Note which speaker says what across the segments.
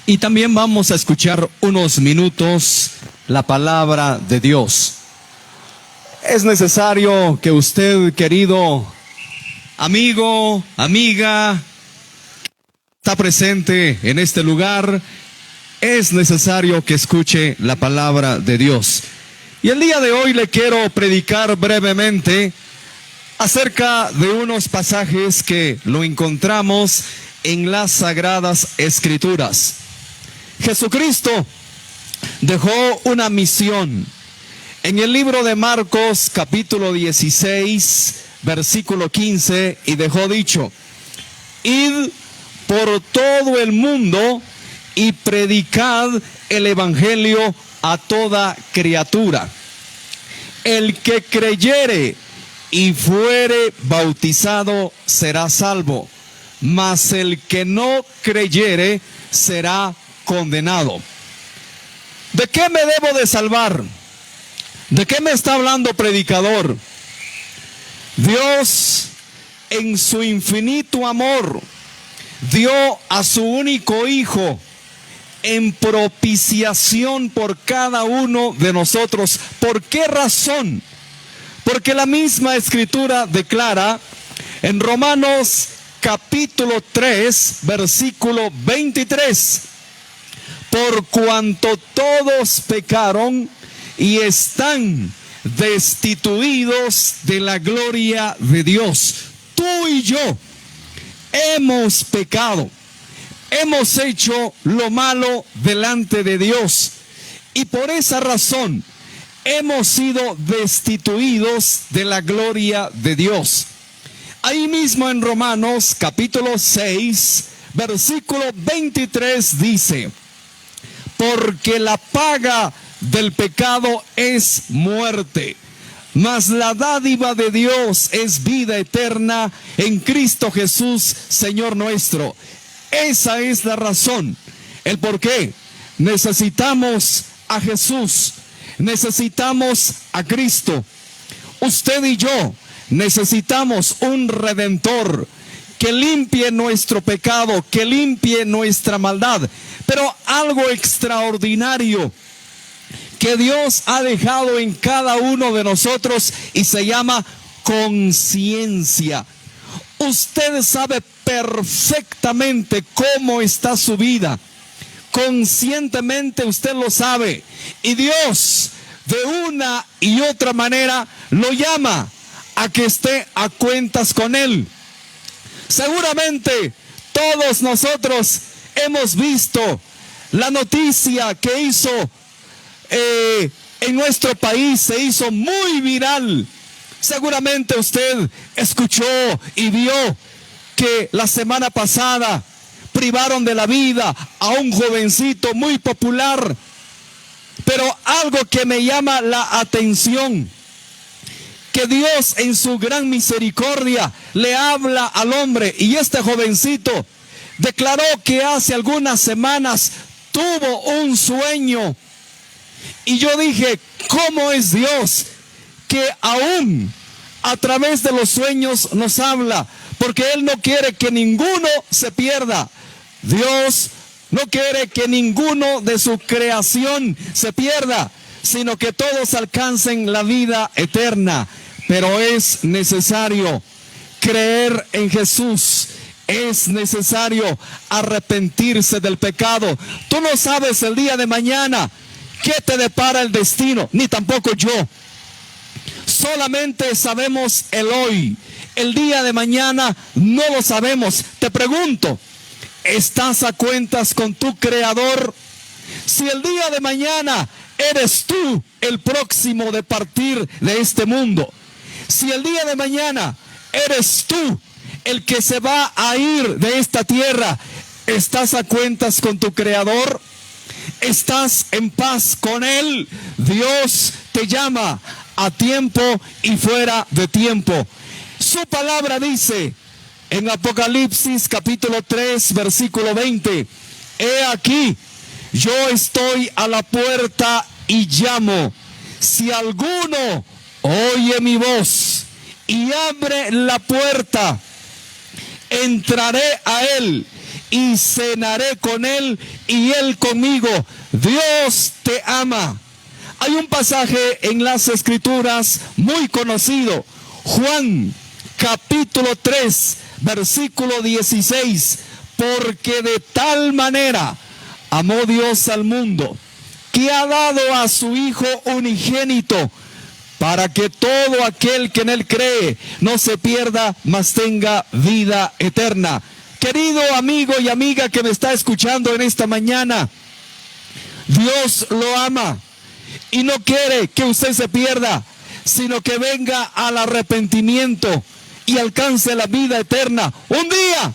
Speaker 1: Y también vamos a escuchar unos minutos la palabra de Dios. Es necesario que usted, querido amigo, amiga, está presente en este lugar, es necesario que escuche la palabra de Dios. Y el día de hoy le quiero predicar brevemente acerca de unos pasajes que lo encontramos en las Sagradas Escrituras. Jesucristo dejó una misión en el libro de Marcos, capítulo 16, versículo 15, y dejó dicho: id por todo el mundo y predicad el evangelio a toda criatura. El que creyere y fuere bautizado será salvo, mas el que no creyere será condenado. ¿De qué me debo de salvar? ¿De qué me está hablando, predicador? Dios, en su infinito amor, dio a su único Hijo en propiciación por cada uno de nosotros. ¿Por qué razón? Porque la misma Escritura declara en Romanos capítulo 3, versículo 23: por cuanto todos pecaron y están destituidos de la gloria de Dios. Tú y yo hemos pecado, hemos hecho lo malo delante de Dios, y por esa razón hemos sido destituidos de la gloria de Dios. Ahí mismo en Romanos capítulo 6, versículo 23 dice: porque la paga del pecado es muerte, mas la dádiva de Dios es vida eterna en Cristo Jesús, Señor nuestro. Esa es la razón, el por qué necesitamos a Jesús, necesitamos a Cristo. Usted y yo necesitamos un Redentor que limpie nuestro pecado, que limpie nuestra maldad. Pero algo extraordinario que Dios ha dejado en cada uno de nosotros, y se llama conciencia. Usted sabe perfectamente cómo está su vida. Conscientemente usted lo sabe. Y Dios, de una y otra manera, lo llama a que esté a cuentas con Él. Seguramente todos nosotros hemos visto la noticia que hizo en nuestro país, se hizo muy viral. Seguramente usted escuchó y vio que la semana pasada privaron de la vida a un jovencito muy popular. Pero algo que me llama la atención, que Dios en su gran misericordia le habla al hombre, y este jovencito declaró que hace algunas semanas tuvo un sueño. Y yo dije, ¿cómo es Dios que aún a través de los sueños nos habla? Porque Él no quiere que ninguno se pierda. Dios no quiere que ninguno de su creación se pierda, sino que todos alcancen la vida eterna. Pero es necesario creer en Jesús. Es necesario arrepentirse del pecado. Tú no sabes el día de mañana qué te depara el destino, ni tampoco yo. Solamente sabemos el hoy. El día de mañana no lo sabemos. Te pregunto, ¿estás a cuentas con tu Creador? Si el día de mañana eres tú el próximo de partir de este mundo, si el día de mañana eres tú el que se va a ir de esta tierra, ¿estás a cuentas con tu Creador? ¿Estás en paz con Él? Dios te llama a tiempo y fuera de tiempo. Su palabra dice en Apocalipsis capítulo 3, versículo 20: he aquí, yo estoy a la puerta y llamo. Si alguno oye mi voz y abre la puerta, entraré a él y cenaré con él y él conmigo. Dios te ama. Hay un pasaje en las Escrituras muy conocido, Juan capítulo 3, versículo 16, porque de tal manera amó Dios al mundo, que ha dado a su Hijo unigénito, para que todo aquel que en él cree no se pierda, mas tenga vida eterna. Querido amigo y amiga que me está escuchando en esta mañana, Dios lo ama y no quiere que usted se pierda, sino que venga al arrepentimiento y alcance la vida eterna. Un día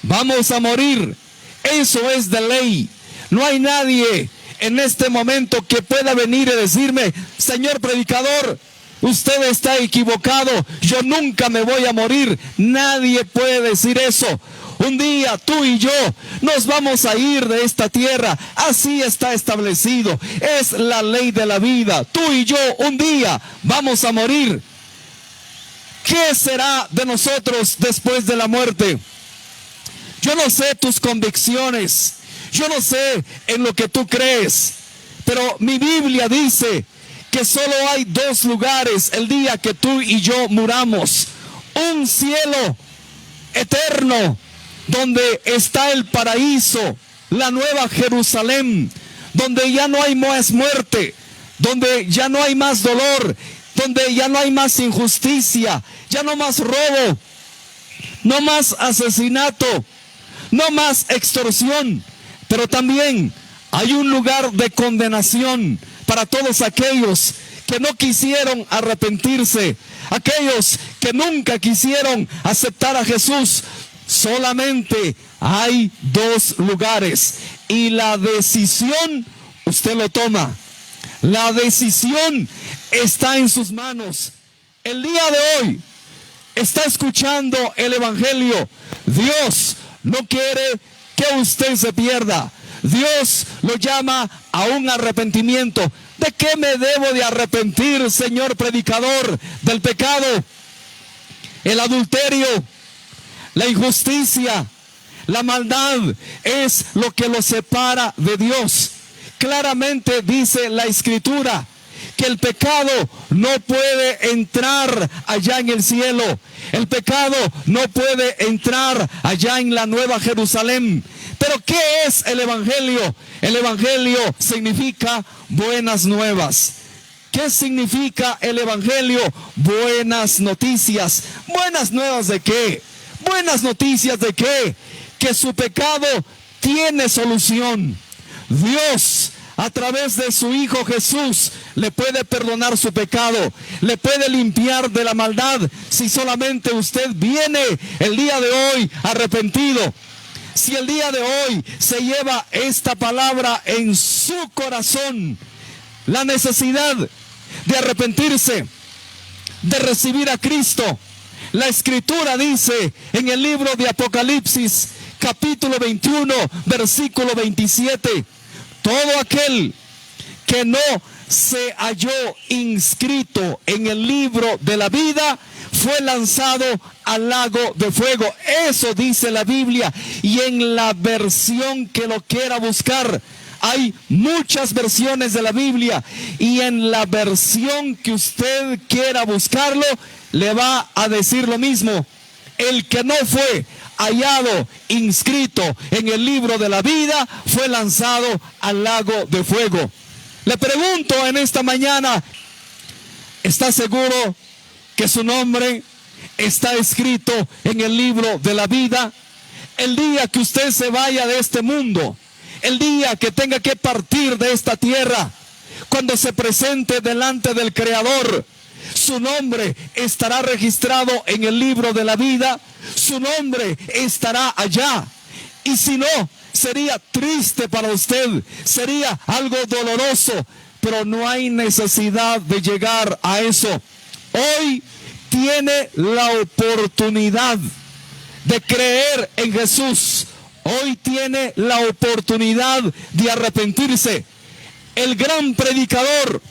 Speaker 1: vamos a morir, eso es de ley. No hay nadie en este momento que pueda venir y decirme: señor predicador, usted está equivocado, yo nunca me voy a morir. Nadie puede decir eso. Un día tú y yo nos vamos a ir de esta tierra. Así está establecido. Es la ley de la vida. Tú y yo un día vamos a morir. ¿Qué será de nosotros después de la muerte? Yo no sé tus convicciones. Yo no sé en lo que tú crees. Pero mi Biblia dice que solo hay dos lugares el día que tú y yo muramos. Un cielo eterno, donde está el paraíso, la nueva Jerusalén, donde ya no hay más muerte, donde ya no hay más dolor, donde ya no hay más injusticia, ya no más robo, no más asesinato, no más extorsión. Pero también hay un lugar de condenación para todos aquellos que no quisieron arrepentirse, aquellos que nunca quisieron aceptar a Jesús. Solamente hay dos lugares y la decisión usted lo toma. La decisión está en sus manos. El día de hoy está escuchando el Evangelio. Dios no quiere que usted se pierda. Dios lo llama a un arrepentimiento. ¿De qué me debo de arrepentir, señor predicador? Del pecado, el adulterio, la injusticia, la maldad es lo que lo separa de Dios. Claramente dice la Escritura que el pecado no puede entrar allá en el cielo. El pecado no puede entrar allá en la nueva Jerusalén. Pero ¿qué es el Evangelio? El Evangelio significa buenas nuevas. ¿Qué significa el Evangelio? Buenas noticias. ¿Buenas nuevas de qué? Buenas noticias de qué? Que su pecado tiene solución. Dios, a través de su Hijo Jesús, le puede perdonar su pecado, le puede limpiar de la maldad, si solamente usted viene el día de hoy arrepentido. Si el día de hoy se lleva esta palabra en su corazón, la necesidad de arrepentirse, de recibir a Cristo. La Escritura dice en el libro de Apocalipsis, capítulo 21, versículo 27, todo aquel que no se halló inscrito en el libro de la vida fue lanzado al lago de fuego. Eso dice la Biblia, y en la versión que lo quiera buscar, hay muchas versiones de la Biblia, y en la versión que usted quiera buscarlo, le va a decir lo mismo. El que no fue hallado inscrito en el libro de la vida fue lanzado al lago de fuego. Le pregunto en esta mañana, ¿está seguro que su nombre está escrito en el libro de la vida? El día que usted se vaya de este mundo, el día que tenga que partir de esta tierra, cuando se presente delante del Creador, su nombre estará registrado en el libro de la vida. Su nombre estará allá. Y si no, sería triste para usted, sería algo doloroso, pero no hay necesidad de llegar a eso. Hoy tiene la oportunidad de creer en Jesús. Hoy tiene la oportunidad de arrepentirse. El gran predicador,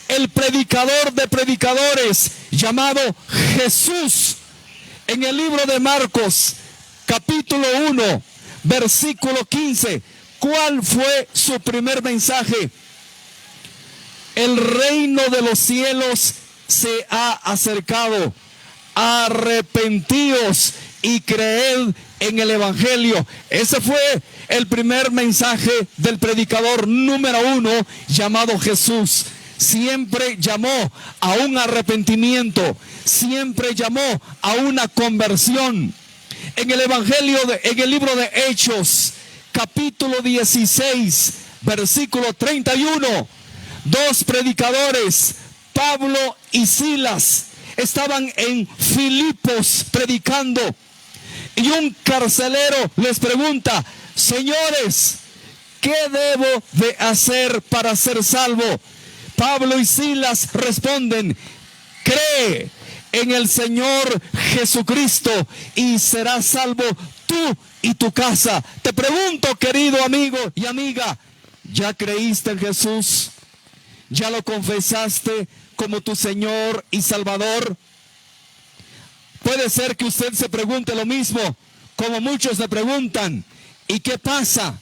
Speaker 1: el predicador de predicadores, llamado Jesús, en el libro de Marcos, capítulo 1, versículo 15. ¿Cuál fue su primer mensaje? El reino de los cielos se ha acercado. Arrepentíos y creed en el evangelio. Ese fue el primer mensaje del predicador número 1 llamado Jesús. Siempre llamó a un arrepentimiento, siempre llamó a una conversión. En el evangelio, en el libro de Hechos, capítulo 16, versículo 31, dos predicadores, Pablo y Silas, estaban en Filipos predicando, y un carcelero les pregunta: señores, ¿qué debo de hacer para ser salvo? Pablo y Silas responden: cree en el Señor Jesucristo y serás salvo tú y tu casa. Te pregunto, querido amigo y amiga, ¿ya creíste en Jesús? ¿Ya lo confesaste como tu Señor y Salvador? Puede ser que usted se pregunte lo mismo, como muchos le preguntan: ¿y qué pasa?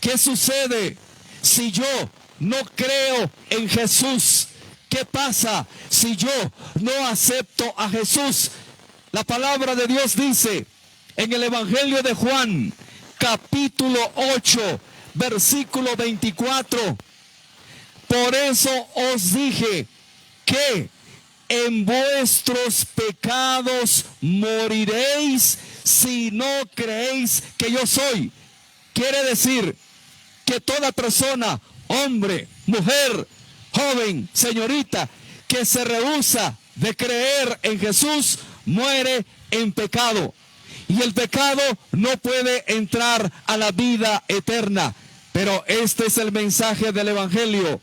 Speaker 1: ¿Qué sucede si yo no creo en Jesús? ¿Qué pasa si yo no acepto a Jesús? La palabra de Dios dice en el Evangelio de Juan, capítulo 8, versículo 24: por eso os dije que en vuestros pecados moriréis si no creéis que yo soy. Quiere decir que toda persona, hombre, mujer, joven, señorita, que se rehúsa de creer en Jesús, muere en pecado. Y el pecado no puede entrar a la vida eterna. Pero este es el mensaje del evangelio.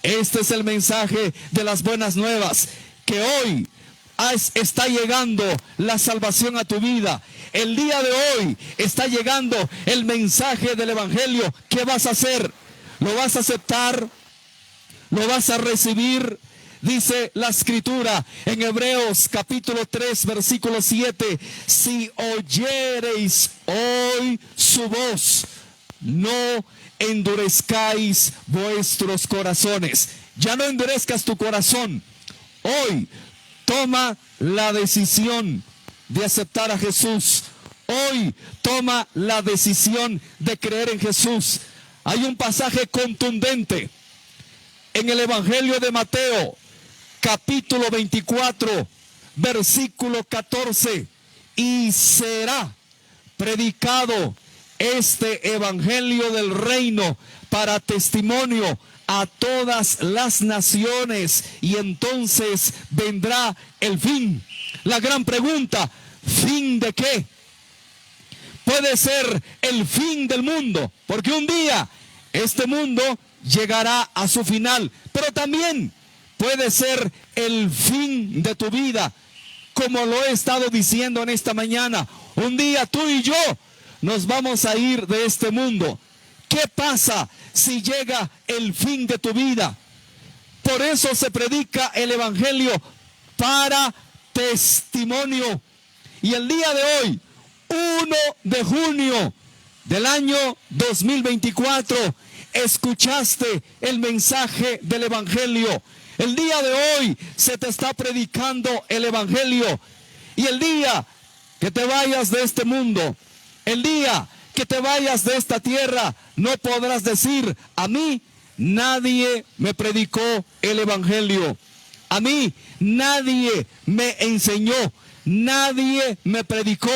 Speaker 1: Este es el mensaje de las buenas nuevas, que hoy está llegando la salvación a tu vida. El día de hoy está llegando el mensaje del evangelio. ¿Qué vas a hacer? ¿Lo vas a aceptar? ¿Lo vas a recibir? Dice la escritura en Hebreos capítulo 3 versículo 7: si oyereis hoy su voz, no endurezcáis vuestros corazones. Ya no endurezcas tu corazón. Hoy toma la decisión de aceptar a Jesús. Hoy toma la decisión de creer en Jesús. Hay un pasaje contundente en el Evangelio de Mateo, capítulo 24, versículo 14: y será predicado este evangelio del reino para testimonio a todas las naciones, y entonces vendrá el fin. La gran pregunta: ¿fin de qué? Puede ser el fin del mundo, porque un día este mundo llegará a su final, pero también puede ser el fin de tu vida, como lo he estado diciendo en esta mañana. Un día tú y yo nos vamos a ir de este mundo. ¿Qué pasa si llega el fin de tu vida? Por eso se predica el evangelio para testimonio. Y el día de hoy, 1 de junio del año 2024, escuchaste el mensaje del evangelio. El día de hoy se te está predicando el evangelio. Y el día que te vayas de este mundo, el día que te vayas de esta tierra, no podrás decir: a mí nadie me predicó el evangelio. A mí nadie me enseñó. Nadie me predicó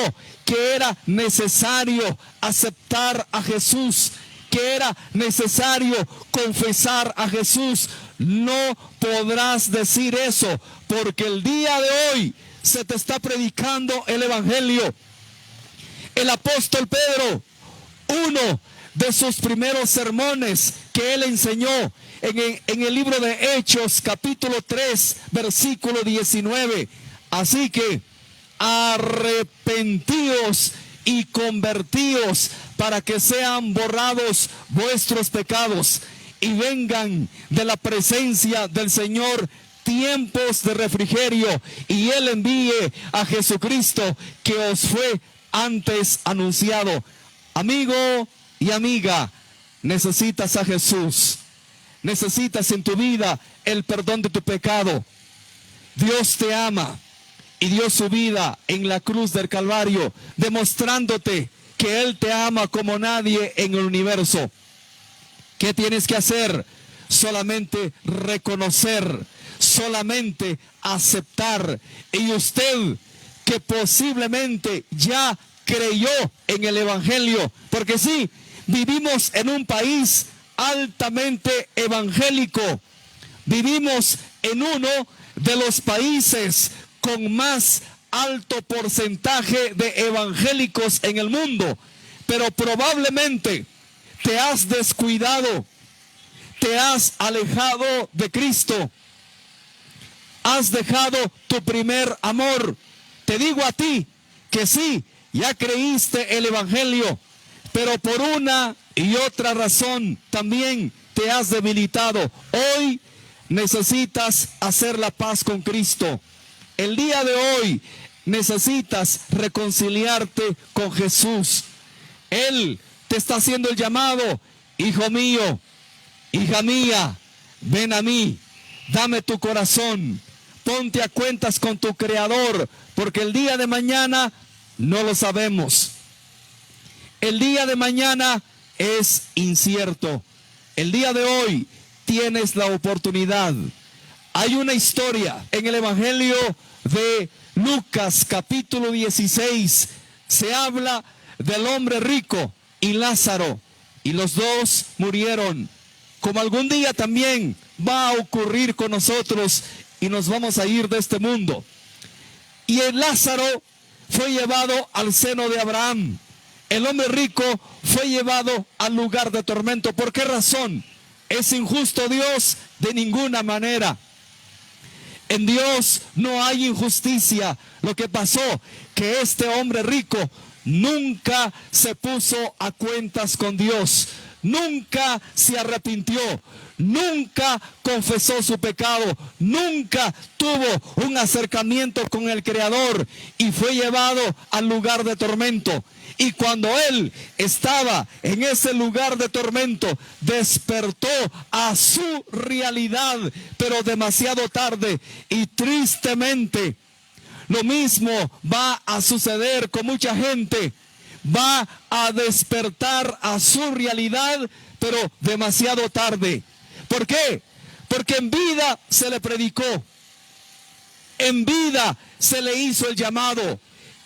Speaker 1: que era necesario aceptar a Jesús, que era necesario confesar a Jesús. No podrás decir eso, porque el día de hoy se te está predicando el evangelio. El apóstol Pedro, uno de sus primeros sermones que él enseñó en el libro de Hechos, capítulo 3, versículo 19. Así que arrepentíos y convertíos para que sean borrados vuestros pecados y vengan de la presencia del Señor tiempos de refrigerio, y Él envíe a Jesucristo, que os fue antes anunciado. Amigo y amiga, necesitas a Jesús. Necesitas en tu vida el perdón de tu pecado. Dios te ama y dio su vida en la cruz del Calvario, demostrándote que Él te ama como nadie en el universo. ¿Qué tienes que hacer? Solamente reconocer, solamente aceptar. Y usted que posiblemente ya creyó en el Evangelio, porque sí, vivimos en un país altamente evangélico. Vivimos en uno de los países con más alto porcentaje de evangélicos en el mundo, pero probablemente te has descuidado, te has alejado de Cristo, has dejado tu primer amor. Te digo a ti que sí, ya creíste el Evangelio, pero por una y otra razón también te has debilitado. Hoy necesitas hacer la paz con Cristo. El día de hoy necesitas reconciliarte con Jesús. Él te está haciendo el llamado: hijo mío, hija mía, ven a mí, dame tu corazón, ponte a cuentas con tu Creador, porque el día de mañana no lo sabemos. El día de mañana es incierto. El día de hoy tienes la oportunidad. Hay una historia en el Evangelio de Lucas, capítulo 16. Se habla del hombre rico y Lázaro, y los dos murieron, como algún día también va a ocurrir con nosotros, y nos vamos a ir de este mundo. Y el Lázaro fue llevado al seno de Abraham. El hombre rico fue llevado al lugar de tormento. ¿Por qué razón? ¿Es injusto Dios? De ninguna manera. En Dios no hay injusticia. Lo que pasó, que este hombre rico nunca se puso a cuentas con Dios. Nunca se arrepintió. Nunca confesó su pecado. Nunca tuvo un acercamiento con el Creador y fue llevado al lugar de tormento. Y cuando él estaba en ese lugar de tormento, despertó a su realidad, pero demasiado tarde. Y tristemente, lo mismo va a suceder con mucha gente. Va a despertar a su realidad, pero demasiado tarde. ¿Por qué? Porque en vida se le predicó. En vida se le hizo el llamado.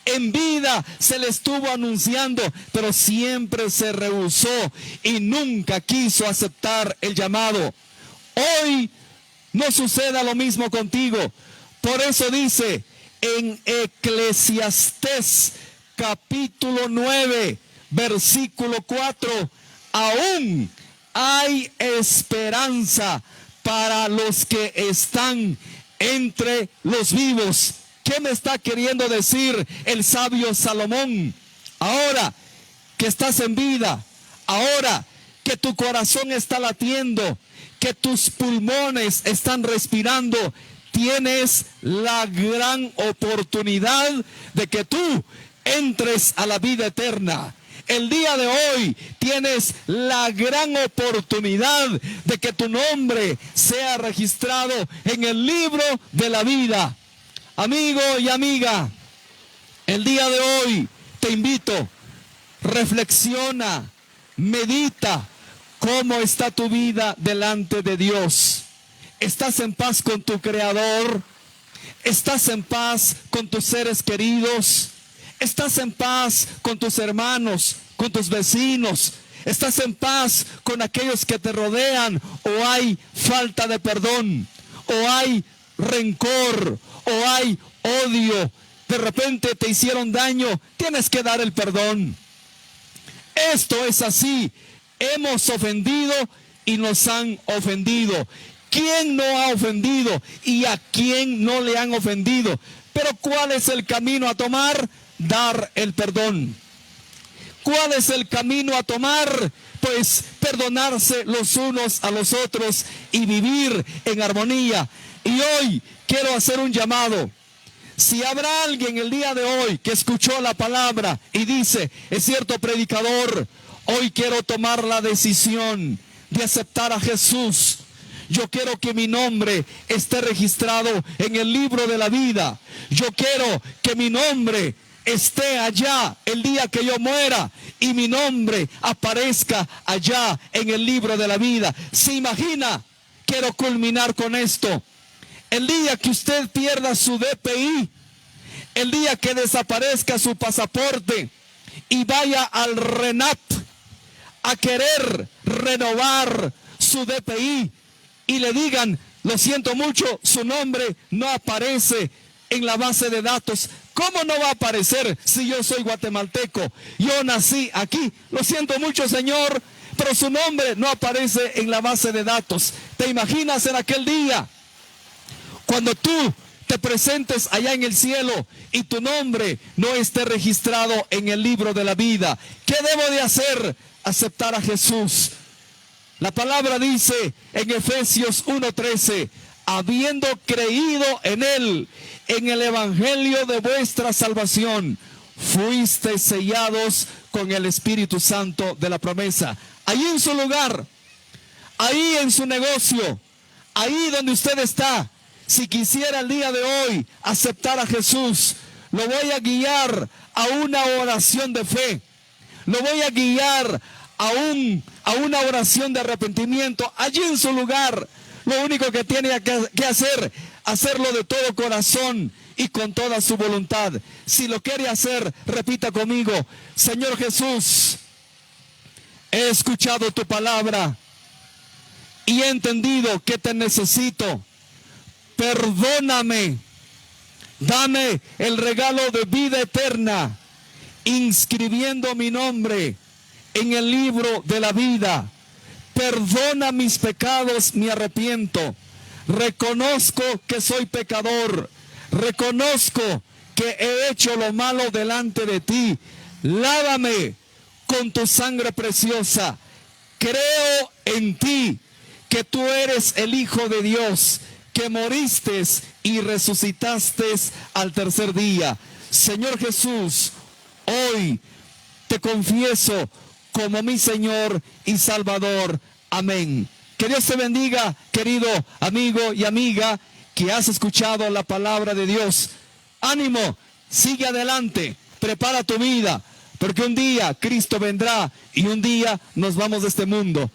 Speaker 1: En vida se le estuvo anunciando, pero siempre se rehusó y nunca quiso aceptar el llamado. Hoy no suceda lo mismo contigo. Por eso dice en Eclesiastés capítulo 9, versículo 4, aún hay esperanza para los que están entre los vivos. ¿Qué me está queriendo decir el sabio Salomón? Ahora que estás en vida, ahora que tu corazón está latiendo, que tus pulmones están respirando, tienes la gran oportunidad de que tú entres a la vida eterna. El día de hoy tienes la gran oportunidad de que tu nombre sea registrado en el libro de la vida. Amigo y amiga, el día de hoy te invito, reflexiona, medita cómo está tu vida delante de Dios. ¿Estás en paz con tu Creador? ¿Estás en paz con tus seres queridos? ¿Estás en paz con tus hermanos, con tus vecinos? ¿Estás en paz con aquellos que te rodean? ¿O hay falta de perdón? ¿O hay rencor? ¿O hay odio? De repente te hicieron daño, tienes que dar el perdón. Esto es así. Hemos ofendido y nos han ofendido. ¿Quién no ha ofendido y a quién no le han ofendido? Pero ¿cuál es el camino a tomar? Dar el perdón. ¿Cuál es el camino a tomar? Pues perdonarse los unos a los otros y vivir en armonía. Y hoy quiero hacer un llamado. Si habrá alguien el día de hoy que escuchó la palabra y dice, es cierto, predicador, hoy quiero tomar la decisión de aceptar a Jesús. Yo quiero que mi nombre esté registrado en el libro de la vida. Yo quiero que mi nombre esté allá el día que yo muera y mi nombre aparezca allá en el libro de la vida. ¿Se imagina? Quiero culminar con esto. El día que usted pierda su DPI, el día que desaparezca su pasaporte y vaya al RENAP a querer renovar su DPI y le digan, lo siento mucho, su nombre no aparece en la base de datos. ¿Cómo no va a aparecer si yo soy guatemalteco? Yo nací aquí. Lo siento mucho, señor, pero su nombre no aparece en la base de datos. ¿Te imaginas en aquel día, cuando tú te presentes allá en el cielo y tu nombre no esté registrado en el libro de la vida? ¿Qué debo de hacer? Aceptar a Jesús. La palabra dice en Efesios 1:13, habiendo creído en Él, en el evangelio de vuestra salvación, fuisteis sellados con el Espíritu Santo de la promesa. Ahí en su lugar, ahí en su negocio, ahí donde usted está, si quisiera el día de hoy aceptar a Jesús, lo voy a guiar a una oración de fe. Lo voy a guiar a una oración de arrepentimiento. Allí en su lugar, lo único que tiene que hacer, hacerlo de todo corazón y con toda su voluntad. Si lo quiere hacer, repita conmigo: Señor Jesús, he escuchado tu palabra y he entendido que te necesito. Perdóname, dame el regalo de vida eterna, inscribiendo mi nombre en el libro de la vida. Perdona mis pecados, me arrepiento. Reconozco que soy pecador. Reconozco que he hecho lo malo delante de ti. Lávame con tu sangre preciosa. Creo en ti, que tú eres el Hijo de Dios, que moriste y resucitaste al tercer día. Señor Jesús, hoy te confieso como mi Señor y Salvador. Amén. Que Dios te bendiga, querido amigo y amiga, que has escuchado la palabra de Dios. Ánimo, sigue adelante, prepara tu vida, porque un día Cristo vendrá y un día nos vamos de este mundo.